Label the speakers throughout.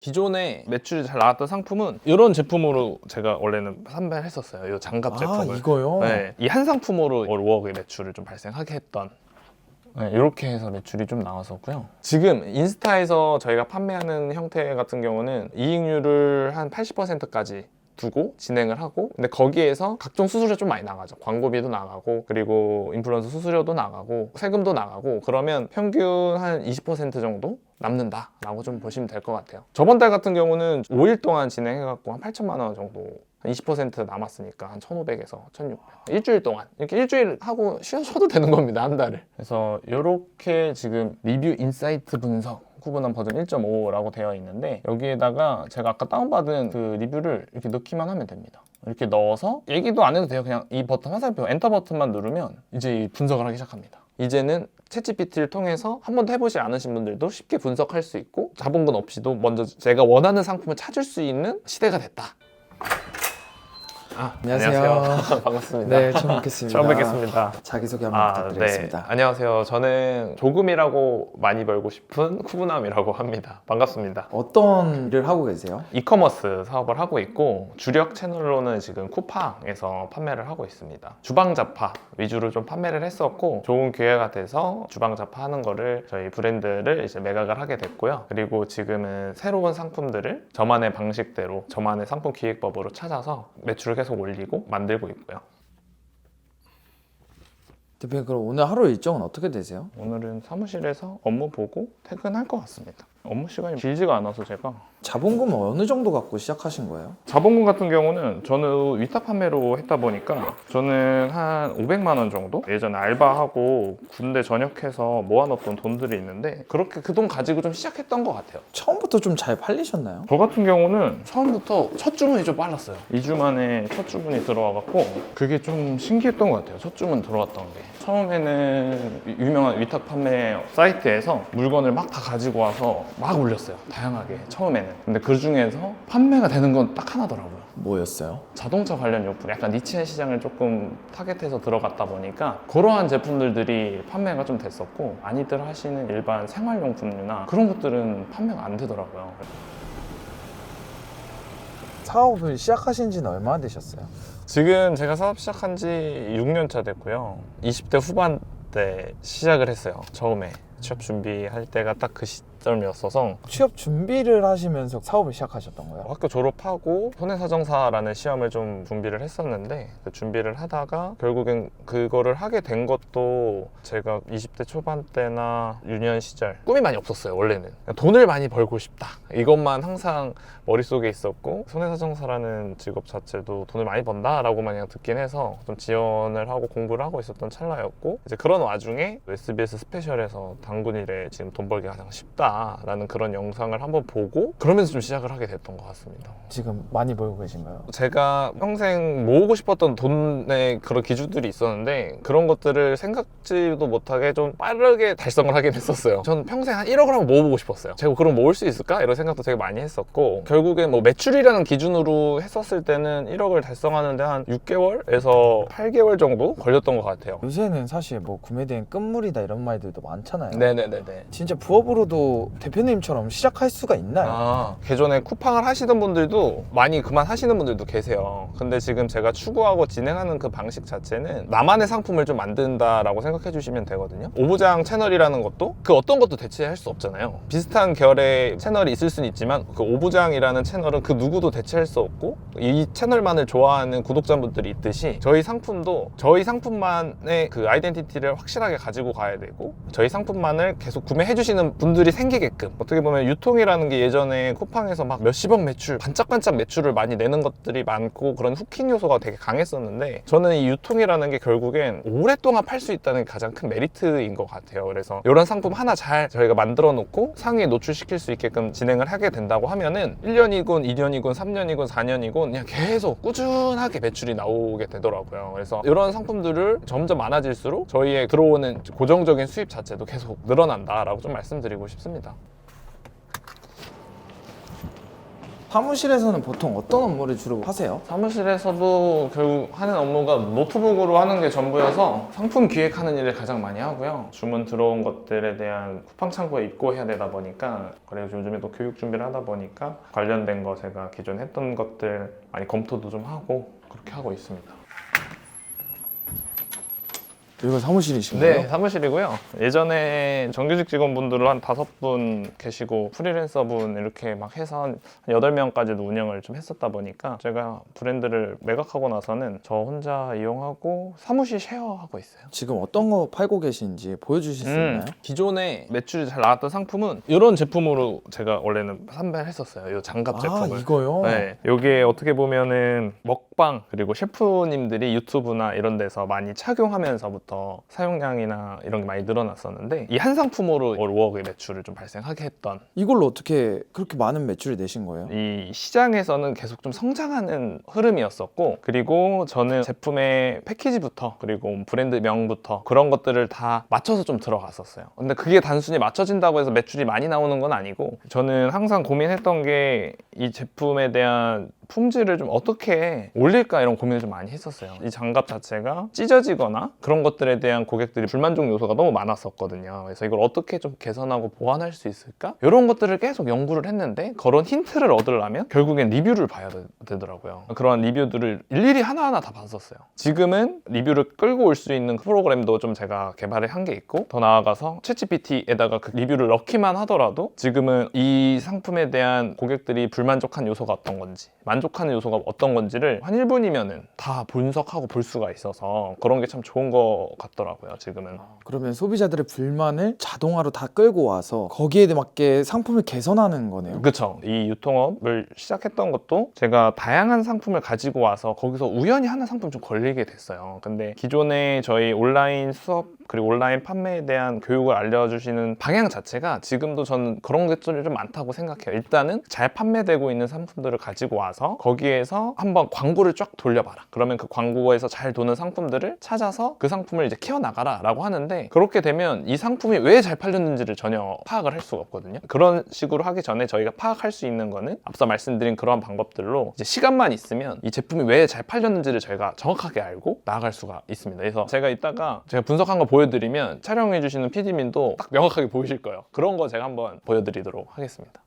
Speaker 1: 기존에 매출이 잘 나왔던 상품은 이런 제품으로 제가 원래는 판매를 했었어요. 이 장갑 제품을.
Speaker 2: 이거요?
Speaker 1: 네, 이 한 상품으로 월워크의 매출을 좀 발생하게 했던, 네, 이렇게 해서 매출이 좀 나왔었고요. 지금 인스타에서 저희가 판매하는 형태 같은 경우는 이익률을 한 80%까지 두고 진행을 하고, 근데 거기에서 각종 수수료 좀 많이 나가죠. 광고비도 나가고, 그리고 인플루언서 수수료도 나가고, 세금도 나가고, 그러면 평균 한 20% 정도 남는다 라고 좀 보시면 될 것 같아요. 저번 달 같은 경우는 5일 동안 진행해갖고 한 8천만 원 정도, 한 20% 남았으니까 한 1,500에서 1,600. 일주일 동안 이렇게 일주일 하고 쉬어도 되는 겁니다, 한 달을. 그래서 이렇게 지금 리뷰 인사이트 분석 구분한 버전 1.5라고 되어 있는데, 여기에다가 제가 아까 다운받은 그 리뷰를 이렇게 넣기만 하면 됩니다. 이렇게 넣어서 얘기도 안 해도 돼요. 그냥 이 버튼 화살표 엔터 버튼만 누르면 이제 분석을 하기 시작합니다. 이제는 챗GPT를 통해서 한 번도 해보지 않으신 분들도 쉽게 분석할 수 있고, 자본금 없이도 먼저 제가 원하는 상품을 찾을 수 있는 시대가 됐다.
Speaker 2: 안녕하세요.
Speaker 1: 반갑습니다.
Speaker 2: 네, 처음 뵙겠습니다.
Speaker 1: 처음 뵙겠습니다.
Speaker 2: 자기소개 한번 부탁드리겠습니다.
Speaker 1: 네. 안녕하세요. 저는 조금이라고 많이 벌고 싶은 쿠브남이라고 합니다. 반갑습니다.
Speaker 2: 어떤 일을 하고 계세요?
Speaker 1: 이커머스 사업을 하고 있고, 주력 채널로는 지금 쿠팡에서 판매를 하고 있습니다. 주방잡화 위주로 좀 판매를 했었고, 좋은 기회가 돼서 주방잡화 하는 거를 저희 브랜드를 이제 매각을 하게 됐고요. 그리고 지금은 새로운 상품들을 저만의 방식대로, 저만의 상품 기획법으로 찾아서 매출을 계속 올리고 만들고 있고요.
Speaker 2: 대표님, 그럼 오늘 하루 일정은 어떻게 되세요?
Speaker 1: 오늘은 사무실에서 업무 보고 퇴근할 것 같습니다. 업무 시간이 길지가 않아서 제가.
Speaker 2: 자본금은 어느 정도 갖고 시작하신 거예요?
Speaker 1: 자본금 같은 경우는 저는 위탁 판매로 했다 보니까 저는 한 500만 원 정도? 예전에 알바하고 군대 전역해서 모아놨던 돈들이 있는데, 그렇게 그 돈 가지고 좀 시작했던 것 같아요.
Speaker 2: 처음부터 좀 잘 팔리셨나요?
Speaker 1: 저 같은 경우는 처음부터 첫 주문이 좀 빨랐어요. 2주 만에 첫 주문이 들어와갖고 그게 좀 신기했던 것 같아요. 첫 주문 들어왔던 게. 처음에는 유명한 위탁 판매 사이트에서 물건을 막 다 가지고 와서 막 올렸어요. 다양하게 처음에는. 근데 그 중에서 판매가 되는 건 딱 하나더라고요.
Speaker 2: 뭐였어요?
Speaker 1: 자동차 관련 용품, 약간 니치한 시장을 조금 타겟해서 들어갔다 보니까 그러한 제품들이 판매가 좀 됐었고, 많이들 하시는 일반 생활용품류나 그런 것들은 판매가 안 되더라고요.
Speaker 2: 사업을 시작하신 지는 얼마나 되셨어요?
Speaker 1: 지금 제가 사업 시작한 지 6년 차 됐고요. 20대 후반 때 시작을 했어요. 처음에 취업 준비할 때가 딱 그 시점이었어서.
Speaker 2: 취업 준비를 하시면서 사업을 시작하셨던 거예요?
Speaker 1: 학교 졸업하고 손해사정사라는 시험을 좀 준비를 했었는데, 그 준비를 하다가 결국엔 그거를 하게 된 것도 제가 20대 초반 때나 유년 시절 꿈이 많이 없었어요. 원래는 돈을 많이 벌고 싶다, 이것만 항상 머릿속에 있었고, 손해사정사라는 직업 자체도 돈을 많이 번다라고만 그냥 듣긴 해서 좀 지원을 하고 공부를 하고 있었던 찰나였고, 이제 그런 와중에 SBS 스페셜에서 당군일에 지금 돈 벌기 가장 쉽다라는 그런 영상을 한번 보고, 그러면서 좀 시작을 하게 됐던 것 같습니다.
Speaker 2: 지금 많이 벌고 계신가요?
Speaker 1: 제가 평생 모으고 싶었던 돈의 그런 기준들이 있었는데, 그런 것들을 생각지도 못하게 좀 빠르게 달성을 하긴 했었어요. 전 평생 한 1억을 한번 모아보고 싶었어요. 제가 그럼 모을 수 있을까? 이런 생각도 되게 많이 했었고, 결국엔 뭐 매출이라는 기준으로 했었을 때는 1억을 달성하는데 한 6개월에서 8개월 정도 걸렸던 것 같아요.
Speaker 2: 요새는 사실 뭐 구매된 끝물이다 이런 말들도 많잖아요.
Speaker 1: 네네네네.
Speaker 2: 진짜 부업으로도 대표님처럼 시작할 수가 있나요?
Speaker 1: 기존에 쿠팡을 하시던 분들도 많이 그만하시는 분들도 계세요. 근데 지금 제가 추구하고 진행하는 그 방식 자체는 나만의 상품을 좀 만든다라고 생각해 주시면 되거든요. 오부장 채널이라는 것도 그 어떤 것도 대체할 수 없잖아요. 비슷한 결의 채널이 있을 수는 있지만, 그 오부장이라는 채널은 그 누구도 대체할 수 없고, 이 채널만을 좋아하는 구독자분들이 있듯이 저희 상품도 저희 상품만의 그 아이덴티티를 확실하게 가지고 가야 되고, 저희 상품만을 계속 구매해 주시는 분들이 생기게끔, 어떻게 보면 유통이라는 게 예전에 쿠팡에서 막 몇십억 매출, 반짝반짝 매출을 많이 내는 것들이 많고, 그런 후킹 요소가 되게 강했었는데, 저는 이 유통이라는 게 결국엔 오랫동안 팔 수 있다는 게 가장 큰 메리트인 것 같아요. 그래서 이런 상품 하나 잘 저희가 만들어 놓고 상위에 노출시킬 수 있게끔 진행을 하게 된다고 하면은 1년이군 2년이군 3년이군 4년이군 그냥 계속 꾸준하게 매출이 나오게 되더라고요. 그래서 이런 상품들을 점점 많아질수록 저희의 들어오는 고정적인 수입 자체도 계속 늘어난다라고 좀 말씀드리고 싶습니다.
Speaker 2: 사무실에서는 보통 어떤 업무를 주로 하세요?
Speaker 1: 사무실에서도 결국 하는 업무가 노트북으로 하는 게 전부여서 상품 기획하는 일을 가장 많이 하고요. 주문 들어온 것들에 대한 쿠팡 창고에 입고해야 되다 보니까, 그리고 요즘에 또 교육 준비를 하다 보니까 관련된 거 제가 기존에 했던 것들 많이 검토도 좀 하고 그렇게 하고 있습니다.
Speaker 2: 여기가 사무실이신가요?
Speaker 1: 네, 사무실이고요. 예전에 정규직 직원분들을 한 5분 계시고 프리랜서분 이렇게 막 해서 한 8명까지도 운영을 좀 했었다 보니까 제가 브랜드를 매각하고 나서는 저 혼자 이용하고 사무실 쉐어하고 있어요.
Speaker 2: 지금 어떤 거 팔고 계신지 보여주실 수 있나요?
Speaker 1: 기존에 매출이 잘 나왔던 상품은 이런 제품으로 제가 원래는 판매를 했었어요. 이 장갑 제품을.
Speaker 2: 이거요?
Speaker 1: 네, 이게 어떻게 보면은 먹방 그리고 셰프님들이 유튜브나 이런 데서 많이 착용하면서부터 사용량이나 이런 게 많이 늘어났었는데 이 한 상품으로 월 5억의 매출을 좀 발생하게 했던,
Speaker 2: 이걸로 어떻게 그렇게 많은 매출을 내신 거예요?
Speaker 1: 이 시장에서는 계속 좀 성장하는 흐름이었었고, 그리고 저는 제품의 패키지부터 그리고 브랜드 명부터 그런 것들을 다 맞춰서 좀 들어갔었어요. 근데 그게 단순히 맞춰진다고 해서 매출이 많이 나오는 건 아니고, 저는 항상 고민했던 게 이 제품에 대한 품질을 좀 어떻게 올릴까 이런 고민을 좀 많이 했었어요. 이 장갑 자체가 찢어지거나 그런 것들에 대한 고객들이 불만족 요소가 너무 많았었거든요. 그래서 이걸 어떻게 좀 개선하고 보완할 수 있을까? 이런 것들을 계속 연구를 했는데, 그런 힌트를 얻으려면 결국엔 리뷰를 봐야 되더라고요. 그런 리뷰들을 일일이 하나하나 다 봤었어요. 지금은 리뷰를 끌고 올 수 있는 프로그램도 좀 제가 개발을 한 게 있고, 더 나아가서 챗GPT에다가 그 리뷰를 넣기만 하더라도 지금은 이 상품에 대한 고객들이 불만족한 요소가 어떤 건지, 만족하는 요소가 어떤 건지를 한 1분이면은 다 분석하고 볼 수가 있어서 그런 게 참 좋은 것 같더라고요, 지금은.
Speaker 2: 그러면 소비자들의 불만을 자동화로 다 끌고 와서 거기에 맞게 상품을 개선하는 거네요?
Speaker 1: 그쵸. 이 유통업을 시작했던 것도 제가 다양한 상품을 가지고 와서 거기서 우연히 하나 상품 좀 걸리게 됐어요. 근데 기존에 저희 온라인 수업 그리고 온라인 판매에 대한 교육을 알려주시는 방향 자체가 지금도 저는 그런 것들이 좀 많다고 생각해요. 일단은 잘 판매되고 있는 상품들을 가지고 와서 거기에서 한번 광고를 쫙 돌려봐라. 그러면 그 광고에서 잘 도는 상품들을 찾아서 그 상품을 이제 키워나가라 라고 하는데, 그렇게 되면 이 상품이 왜 잘 팔렸는지를 전혀 파악을 할 수가 없거든요. 그런 식으로 하기 전에 저희가 파악할 수 있는 거는 앞서 말씀드린 그런 방법들로 이제 시간만 있으면 이 제품이 왜 잘 팔렸는지를 저희가 정확하게 알고 나아갈 수가 있습니다. 그래서 제가 이따가 제가 분석한 거 보여드리면 촬영해주시는 PD님도 딱 명확하게 보이실 거예요. 그런 거 제가 한번 보여드리도록 하겠습니다.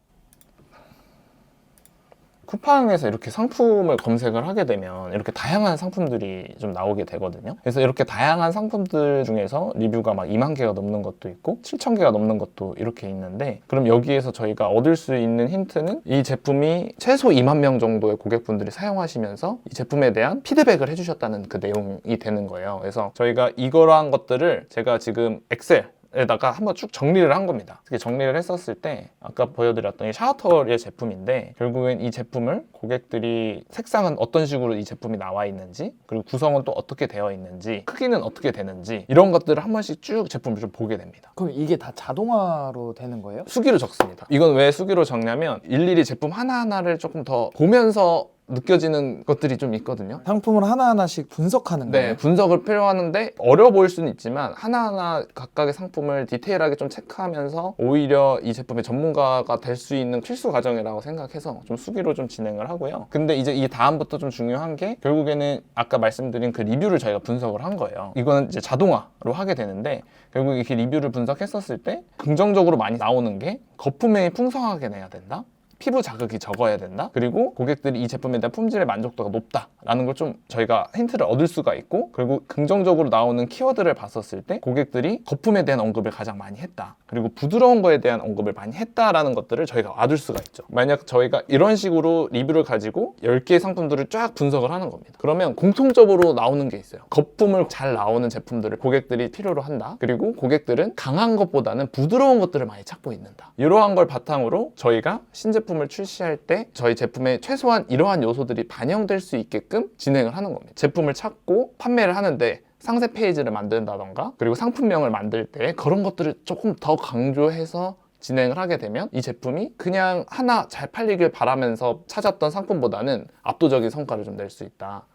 Speaker 1: 쿠팡에서 이렇게 상품을 검색을 하게 되면 이렇게 다양한 상품들이 좀 나오게 되거든요. 그래서 이렇게 다양한 상품들 중에서 리뷰가 막 2만 개가 넘는 것도 있고 7천 개가 넘는 것도 이렇게 있는데, 그럼 여기에서 저희가 얻을 수 있는 힌트는 이 제품이 최소 2만 명 정도의 고객분들이 사용하시면서 이 제품에 대한 피드백을 해주셨다는 그 내용이 되는 거예요. 그래서 저희가 이러한 것들을 제가 지금 엑셀 에다가 한번 쭉 정리를 한 겁니다. 특히 정리를 했었을 때 아까 보여드렸던 이 샤워터의 제품인데, 결국엔 이 제품을 고객들이 색상은 어떤 식으로 이 제품이 나와 있는지, 그리고 구성은 또 어떻게 되어 있는지, 크기는 어떻게 되는지, 이런 것들을 한 번씩 쭉 제품을 좀 보게 됩니다.
Speaker 2: 그럼 이게 다 자동화로 되는 거예요?
Speaker 1: 수기로 적습니다. 이건 왜 수기로 적냐면 일일이 제품 하나하나를 조금 더 보면서 느껴지는 것들이 좀 있거든요.
Speaker 2: 상품을 하나하나씩 분석하는 거예요?
Speaker 1: 네, 분석을 필요하는데 어려워 보일 수는 있지만 하나하나 각각의 상품을 디테일하게 좀 체크하면서 오히려 이 제품의 전문가가 될 수 있는 필수 과정이라고 생각해서 좀 수기로 좀 진행을 하고요. 근데 이제 이 다음부터 좀 중요한 게, 결국에는 아까 말씀드린 그 리뷰를 저희가 분석을 한 거예요. 이거는 이제 자동화로 하게 되는데, 결국 이렇게 리뷰를 분석했었을 때 긍정적으로 많이 나오는 게, 거품이 풍성하게 내야 된다, 피부 자극이 적어야 된다, 그리고 고객들이 이 제품에 대한 품질의 만족도가 높다라는 걸 좀 저희가 힌트를 얻을 수가 있고, 그리고 긍정적으로 나오는 키워드를 봤었을 때 고객들이 거품에 대한 언급을 가장 많이 했다, 그리고 부드러운 거에 대한 언급을 많이 했다라는 것들을 저희가 얻을 수가 있죠. 만약 저희가 이런 식으로 리뷰를 가지고 10개의 상품들을 쫙 분석을 하는 겁니다. 그러면 공통적으로 나오는 게 있어요. 거품을 잘 나오는 제품들을 고객들이 필요로 한다, 그리고 고객들은 강한 것보다는 부드러운 것들을 많이 찾고 있는다. 이러한 걸 바탕으로 저희가 신제품을 출시할 때 저희 제품에 최소한 이러한 요소들이 반영될 수 있게끔 진행을 하는 겁니다. 제품을 찾고 판매를 하는데 상세 페이지를 만든다던가, 그리고 상품명을 만들 때 그런 것들을 조금 더 강조해서 진행을 하게 되면 이 제품이 그냥 하나 잘 팔리길 바라면서 찾았던 상품보다는 압도적인 성과를 좀 낼 수 있다.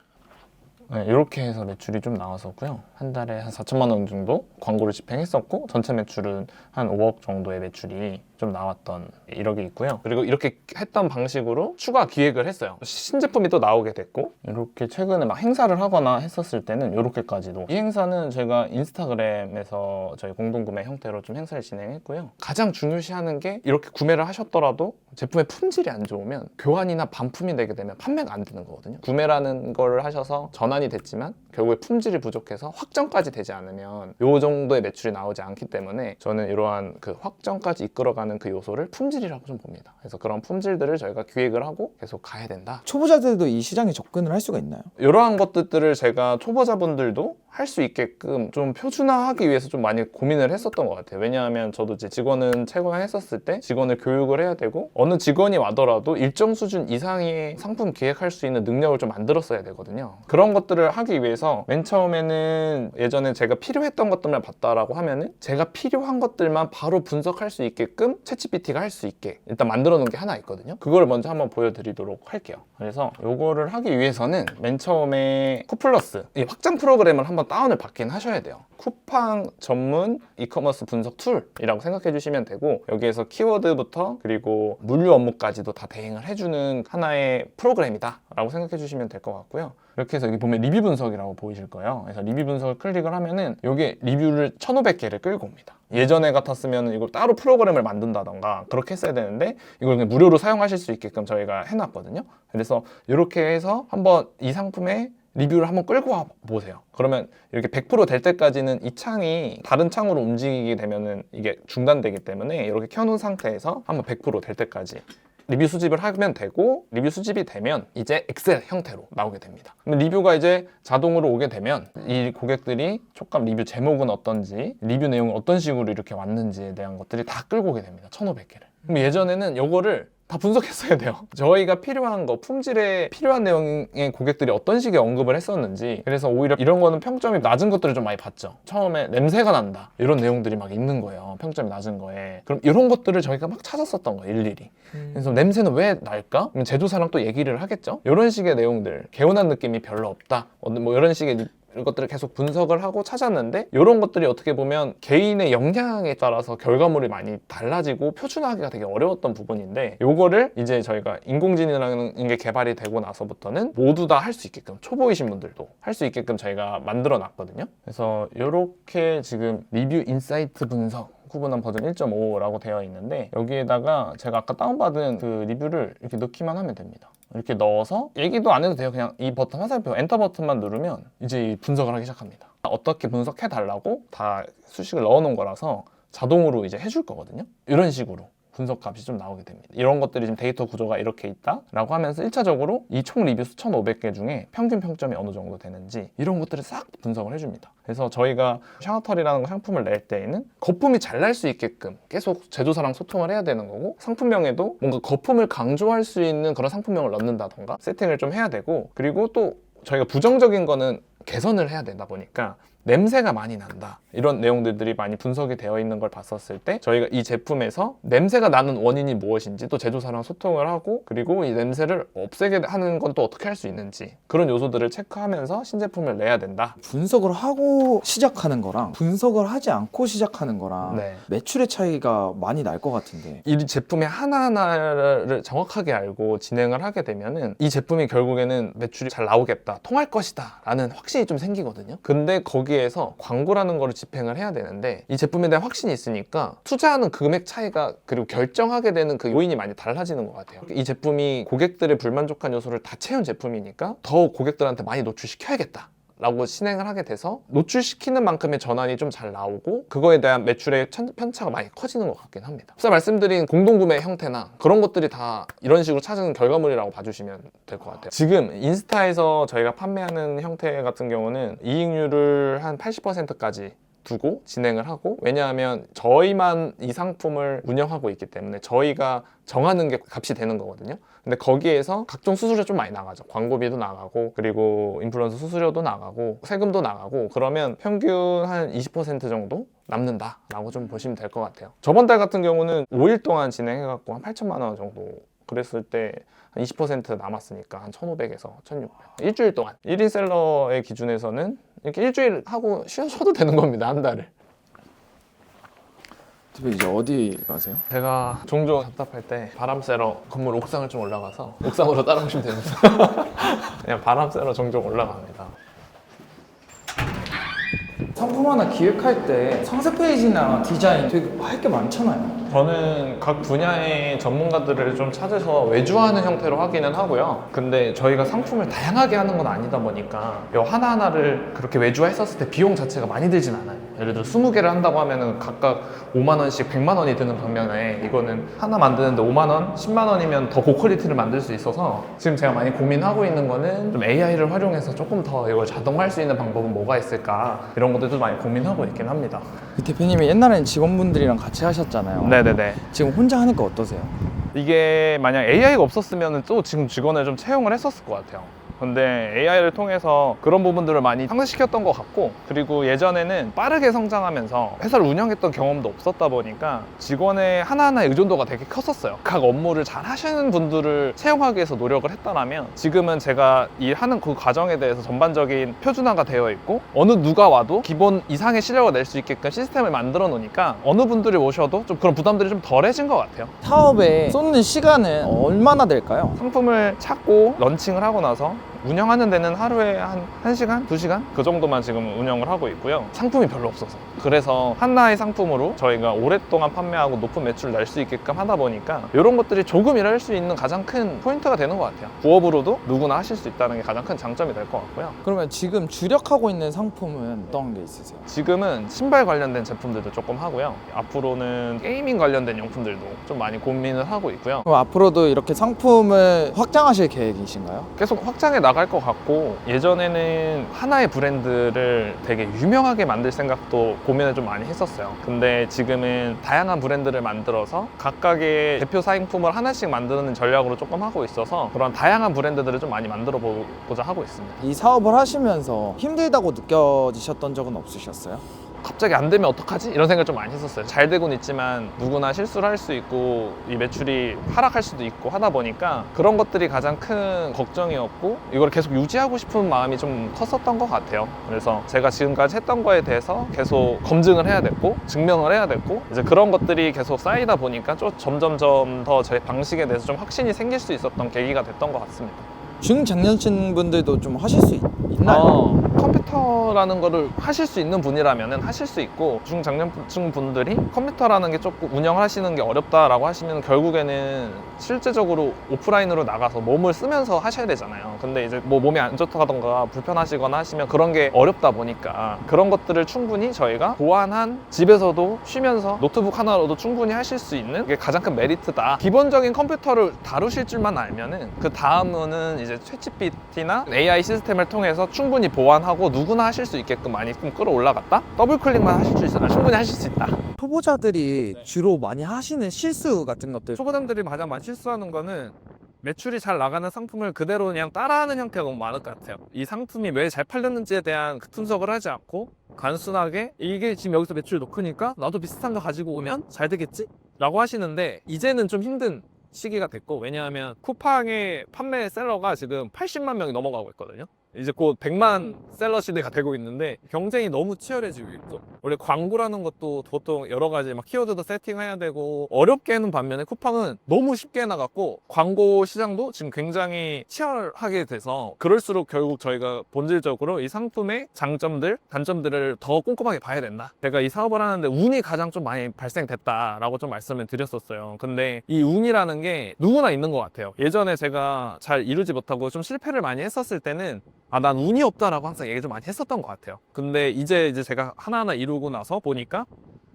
Speaker 1: 네, 이렇게 해서 매출이 좀 나왔었고요. 한 달에 한 4천만 원 정도 광고를 집행했었고, 전체 매출은 한 5억 정도의 매출이 좀 나왔던 이력이 있고요. 그리고 이렇게 했던 방식으로 추가 기획을 했어요. 신제품이 또 나오게 됐고, 이렇게 최근에 막 행사를 하거나 했었을 때는 이렇게까지도. 이 행사는 제가 인스타그램에서 저희 공동구매 형태로 좀 행사를 진행했고요. 가장 중요시하는 게 이렇게 구매를 하셨더라도 제품의 품질이 안 좋으면 교환이나 반품이 되게 되면 판매가 안 되는 거거든요. 구매라는 걸 하셔서 전환이 됐지만 결국에 품질이 부족해서 확정까지 되지 않으면 요 정도의 매출이 나오지 않기 때문에 저는 이러한 그 확정까지 이끌어가는 그 요소를 품질이라고 좀 봅니다. 그래서 그런 품질들을 저희가 기획을 하고 계속 가야 된다.
Speaker 2: 초보자들도 이 시장에 접근을 할 수가 있나요?
Speaker 1: 이러한 것들을 제가 초보자분들도 할 수 있게끔 좀 표준화하기 위해서 좀 많이 고민을 했었던 것 같아요. 왜냐하면 저도 이제 직원은 채용했었을 때 직원을 교육을 해야 되고 어느 직원이 와더라도 일정 수준 이상의 상품 기획할 수 있는 능력을 좀 만들었어야 되거든요. 그런 것들을 하기 위해서 맨 처음에는 예전에 제가 필요했던 것들만 봤다라고 하면은 제가 필요한 것들만 바로 분석할 수 있게끔 챗GPT가 할 수 있게 일단 만들어 놓은 게 하나 있거든요. 그걸 먼저 한번 보여드리도록 할게요. 그래서 요거를 하기 위해서는 맨 처음에 쿠플러스 이 확장 프로그램을 한번 다운을 받긴 하셔야 돼요. 쿠팡 전문 이커머스 분석 툴이라고 생각해 주시면 되고, 여기에서 키워드부터 그리고 물류 업무까지도 다 대행을 해주는 하나의 프로그램이다 라고 생각해 주시면 될 것 같고요. 이렇게 해서 여기 보면 리뷰 분석이라고 보이실 거예요. 그래서 리뷰 분석을 클릭을 하면은 여기 리뷰를 1500개를 끌고 옵니다. 예전에 같았으면 이걸 따로 프로그램을 만든다던가 그렇게 했어야 되는데 이걸 그냥 무료로 사용하실 수 있게끔 저희가 해놨거든요. 그래서 이렇게 해서 한번 이 상품의 리뷰를 한번 끌고 와 보세요. 그러면 이렇게 100% 될 때까지는 이 창이 다른 창으로 움직이게 되면은 이게 중단되기 때문에 이렇게 켜놓은 상태에서 한번 100%될 때까지 리뷰 수집을 하면 되고, 리뷰 수집이 되면 이제 엑셀 형태로 나오게 됩니다. 근데 리뷰가 이제 자동으로 오게 되면 이 고객들이 촉감 리뷰 제목은 어떤지, 리뷰 내용은 어떤 식으로 이렇게 왔는지에 대한 것들이 다 끌고 오게 됩니다. 1500개를. 그럼 예전에는 이거를 다 분석했어야 돼요. 저희가 필요한 거, 품질에 필요한 내용의 고객들이 어떤 식의 언급을 했었는지, 그래서 오히려 이런 거는 평점이 낮은 것들을 좀 많이 봤죠. 처음에 냄새가 난다 이런 내용들이 막 있는 거예요. 평점이 낮은 거에. 그럼 이런 것들을 저희가 막 찾았었던 거예요, 일일이. 그래서 냄새는 왜 날까? 그럼 제조사랑 또 얘기를 하겠죠. 이런 식의 내용들, 개운한 느낌이 별로 없다, 뭐 이런 식의 것들을 계속 분석을 하고 찾았는데, 이런 것들이 어떻게 보면 개인의 역량에 따라서 결과물이 많이 달라지고 표준화하기가 되게 어려웠던 부분인데, 요거를 이제 저희가 인공지능이라는 게 개발이 되고 나서부터는 모두 다 할 수 있게끔, 초보이신 분들도 할 수 있게끔 저희가 만들어 놨거든요. 그래서 이렇게 지금 리뷰 인사이트 분석 구분한 버전 1.5라고 되어 있는데, 여기에다가 제가 아까 다운받은 그 리뷰를 이렇게 넣기만 하면 됩니다. 이렇게 넣어서 얘기도 안 해도 돼요. 그냥 이 버튼, 화살표 엔터 버튼만 누르면 이제 분석을 하기 시작합니다. 어떻게 분석해 달라고 다 수식을 넣어 놓은 거라서 자동으로 이제 해줄 거거든요. 이런 식으로 분석 값이 좀 나오게 됩니다. 이런 것들이 지금 데이터 구조가 이렇게 있다 라고 하면서 1차적으로 이 총 리뷰 1500개 중에 평균 평점이 어느 정도 되는지 이런 것들을 싹 분석을 해줍니다. 그래서 저희가 샤워털이라는 상품을 낼 때에는 거품이 잘 날 수 있게끔 계속 제조사랑 소통을 해야 되는 거고, 상품명에도 뭔가 거품을 강조할 수 있는 그런 상품명을 넣는다던가 세팅을 좀 해야 되고, 그리고 또 저희가 부정적인 거는 개선을 해야 되다 보니까 냄새가 많이 난다 이런 내용들이 많이 분석이 되어 있는 걸 봤었을 때, 저희가 이 제품에서 냄새가 나는 원인이 무엇인지 또 제조사랑 소통을 하고, 그리고 이 냄새를 없애게 하는 건 또 어떻게 할 수 있는지 그런 요소들을 체크하면서 신제품을 내야 된다.
Speaker 2: 분석을 하고 시작하는 거랑 분석을 하지 않고 시작하는 거랑
Speaker 1: 네.
Speaker 2: 매출의 차이가 많이 날 것 같은데,
Speaker 1: 이 제품의 하나하나를 정확하게 알고 진행을 하게 되면은 이 제품이 결국에는 매출이 잘 나오겠다, 통할 것이다 라는 확신이 좀 생기거든요. 근데 거기에서 광고라는 거를 집행을 해야 되는데, 이 제품에 대한 확신이 있으니까 투자하는 금액 차이가, 그리고 결정하게 되는 그 요인이 많이 달라지는 것 같아요. 이 제품이 고객들의 불만족한 요소를 다 채운 제품이니까 더 고객들한테 많이 노출시켜야겠다 라고 진행을 하게 돼서 노출시키는 만큼의 전환이 좀 잘 나오고, 그거에 대한 매출의 편차가 많이 커지는 것 같긴 합니다. 앞서 말씀드린 공동구매 형태나 그런 것들이 다 이런 식으로 찾은 결과물이라고 봐주시면 될 것 같아요. 지금 인스타에서 저희가 판매하는 형태 같은 경우는 이익률을 한 80%까지 두고 진행을 하고, 왜냐하면 저희만 이 상품을 운영하고 있기 때문에 저희가 정하는 게 값이 되는 거거든요. 근데 거기에서 각종 수수료 좀 많이 나가죠. 광고비도 나가고, 그리고 인플루언서 수수료도 나가고, 세금도 나가고, 그러면 평균 한 20% 정도 남는다 라고 좀 보시면 될 것 같아요. 저번 달 같은 경우는 5일 동안 진행해갖고 한 8천만 원 정도 그랬을 때 한 20% 남았으니까 한 1,500에서 1,600. 일주일 동안 1인 셀러의 기준에서는 이렇게 일주일 하고 쉬어도 되는 겁니다. 한 달을.
Speaker 2: 대표 이제 어디 가세요?
Speaker 1: 제가 종종 답답할 때 바람 쐬러 건물 옥상을 좀 올라가서 옥상으로 따라오시면 됩니다. 그냥 바람 쐬러 종종 올라갑니다.
Speaker 2: 상품 하나 기획할 때 상세 페이지나 디자인 되게 할 게 많잖아요.
Speaker 1: 저는 각 분야의 전문가들을 좀 찾아서 외주화하는 형태로 하기는 하고요. 근데 저희가 상품을 다양하게 하는 건 아니다 보니까 이 하나하나를 그렇게 외주화했었을 때 비용 자체가 많이 들진 않아요. 예를 들어 20개를 한다고 하면은 각각 5만 원씩 100만 원이 드는 반면에 이거는 하나 만드는데 5만 원, 10만 원이면 더 고퀄리티를 만들 수 있어서 지금 제가 많이 고민하고 있는 거는 좀 AI를 활용해서 조금 더 이걸 자동화할 수 있는 방법은 뭐가 있을까 이런 것들도 많이 고민하고 있긴 합니다.
Speaker 2: 대표님이 옛날에는 직원분들이랑 같이 하셨잖아요.
Speaker 1: 네네네.
Speaker 2: 지금 혼자 하니까 어떠세요?
Speaker 1: 이게 만약 AI가 없었으면 또 지금 직원을 좀 채용을 했었을 것 같아요. 근데 AI를 통해서 그런 부분들을 많이 상쇄시켰던 것 같고, 그리고 예전에는 빠르게 성장하면서 회사를 운영했던 경험도 없었다 보니까 직원의 하나하나의 의존도가 되게 컸었어요. 각 업무를 잘 하시는 분들을 채용하기 위해서 노력을 했다면 지금은 제가 일하는 그 과정에 대해서 전반적인 표준화가 되어 있고 어느 누가 와도 기본 이상의 실력을 낼 수 있게끔 시스템을 만들어 놓으니까 어느 분들이 오셔도 좀 그런 부담들이 좀 덜해진 것 같아요.
Speaker 2: 사업에 쏟는 시간은 얼마나 될까요?
Speaker 1: 상품을 찾고 런칭을 하고 나서 운영하는 데는 하루에 한 1시간, 2시간? 그 정도만 지금 운영을 하고 있고요. 상품이 별로 없어서. 그래서 하나의 상품으로 저희가 오랫동안 판매하고 높은 매출을 낼 수 있게끔 하다 보니까 이런 것들이 조금이라 할 수 있는 가장 큰 포인트가 되는 것 같아요. 부업으로도 누구나 하실 수 있다는 게 가장 큰 장점이 될 것 같고요.
Speaker 2: 그러면 지금 주력하고 있는 상품은 어떤 게 있으세요?
Speaker 1: 지금은 신발 관련된 제품들도 조금 하고요. 앞으로는 게이밍 관련된 용품들도 좀 많이 고민을 하고 있고요.
Speaker 2: 그럼 앞으로도 이렇게 상품을 확장하실 계획이신가요?
Speaker 1: 계속 확장해 나갈 것 같고, 예전에는 하나의 브랜드를 되게 유명하게 만들 생각도 고민을 좀 많이 했었어요. 근데 지금은 다양한 브랜드를 만들어서 각각의 대표 사인품을 하나씩 만드는 전략으로 조금 하고 있어서 그런 다양한 브랜드들을 좀 많이 만들어 보고자 하고 있습니다.
Speaker 2: 이 사업을 하시면서 힘들다고 느껴지셨던 적은 없으셨어요?
Speaker 1: 갑자기 안 되면 어떡하지? 이런 생각을 좀 많이 했었어요. 잘 되고는 있지만 누구나 실수를 할 수 있고 이 매출이 하락할 수도 있고 하다 보니까 그런 것들이 가장 큰 걱정이었고, 이걸 계속 유지하고 싶은 마음이 좀 컸었던 것 같아요. 그래서 제가 지금까지 했던 거에 대해서 계속 검증을 해야 됐고 증명을 해야 됐고, 이제 그런 것들이 계속 쌓이다 보니까 좀 점점점 더 제 방식에 대해서 좀 확신이 생길 수 있었던 계기가 됐던 것 같습니다.
Speaker 2: 중장년층 분들도 좀 하실 수 있나요?
Speaker 1: 컴퓨터라는 거를 하실 수 있는 분이라면 하실 수 있고, 중장년층 분들이 컴퓨터라는 게 조금 운영을 하시는 게 어렵다라고 하시면 결국에는 실제적으로 오프라인으로 나가서 몸을 쓰면서 하셔야 되잖아요. 근데 이제 뭐 몸이 안 좋다던가 불편하시거나 하시면 그런 게 어렵다 보니까 그런 것들을 충분히 저희가 보완한, 집에서도 쉬면서 노트북 하나로도 충분히 하실 수 있는 게 가장 큰 메리트다. 기본적인 컴퓨터를 다루실 줄만 알면은 그 다음은 이제 챗GPT나 AI 시스템을 통해서 충분히 보완하고 누구나 하실 수 있게끔 많이 좀 끌어올라갔다? 더블 클릭만 하실 수 있어요. 충분히 하실 수 있다.
Speaker 2: 초보자들이 주로 많이 하시는 실수 같은 것들.
Speaker 1: 초보자들이 가장 많이 실수하는 거는 매출이 잘 나가는 상품을 그대로 그냥 따라하는 형태가 너무 많을 것 같아요. 이 상품이 왜 잘 팔렸는지에 대한 분석을 하지 않고 단순하게 이게 지금 여기서 매출이 높으니까 나도 비슷한 거 가지고 오면 잘 되겠지? 라고 하시는데, 이제는 좀 힘든 시기가 됐고, 왜냐하면 쿠팡의 판매 셀러가 지금 80만 명이 넘어가고 있거든요. 이제 곧 100만 셀러 시대가 되고 있는데 경쟁이 너무 치열해지고 있죠. 원래 광고라는 것도 보통 여러 가지 막 키워드도 세팅해야 되고 어렵게 하는 반면에 쿠팡은 너무 쉽게 해나갔고, 광고 시장도 지금 굉장히 치열하게 돼서 그럴수록 결국 저희가 본질적으로 이 상품의 장점들, 단점들을 더 꼼꼼하게 봐야 된다. 제가 이 사업을 하는데 운이 가장 좀 많이 발생됐다라고 좀 말씀을 드렸었어요. 근데 이 운이라는 게 누구나 있는 것 같아요. 예전에 제가 잘 이루지 못하고 좀 실패를 많이 했었을 때는 난 운이 없다라고 항상 얘기 좀 많이 했었던 것 같아요. 근데 이제 제가 하나하나 이루고 나서 보니까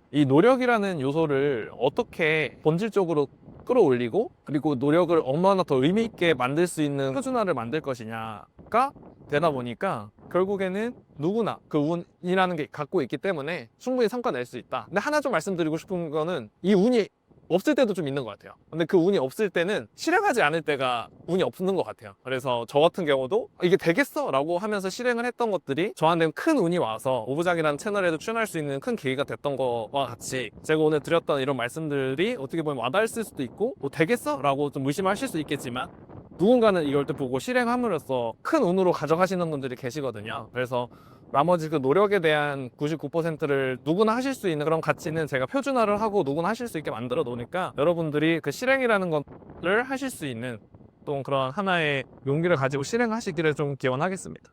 Speaker 1: 이 노력이라는 요소를 어떻게 본질적으로 끌어올리고, 그리고 노력을 얼마나 더 의미 있게 만들 수 있는 표준화를 만들 것이냐가 되다 보니까 결국에는 누구나 그 운이라는 게 갖고 있기 때문에 충분히 성과 낼 수 있다. 근데 하나 좀 말씀드리고 싶은 거는 이 운이 없을 때도 좀 있는 것 같아요. 근데 그 운이 없을 때는 실행하지 않을 때가 운이 없는 것 같아요. 그래서 저 같은 경우도 이게 되겠어? 라고 하면서 실행을 했던 것들이 저한테는 큰 운이 와서 오부작이라는 채널에도 출연할 수 있는 큰 계기가 됐던 거와 같이, 제가 오늘 드렸던 이런 말씀들이 어떻게 보면 와닿았을 수도 있고 뭐 되겠어? 라고 좀 의심하실 수 있겠지만, 누군가는 이걸 또 보고 실행함으로써 큰 운으로 가져가시는 분들이 계시거든요. 그래서 나머지 그 노력에 대한 99%를 누구나 하실 수 있는 그런 가치는 제가 표준화를 하고 누구나 하실 수 있게 만들어 놓으니까 여러분들이 그 실행이라는 것을 하실 수 있는 또 그런 하나의 용기를 가지고 실행하시기를 좀 기원하겠습니다.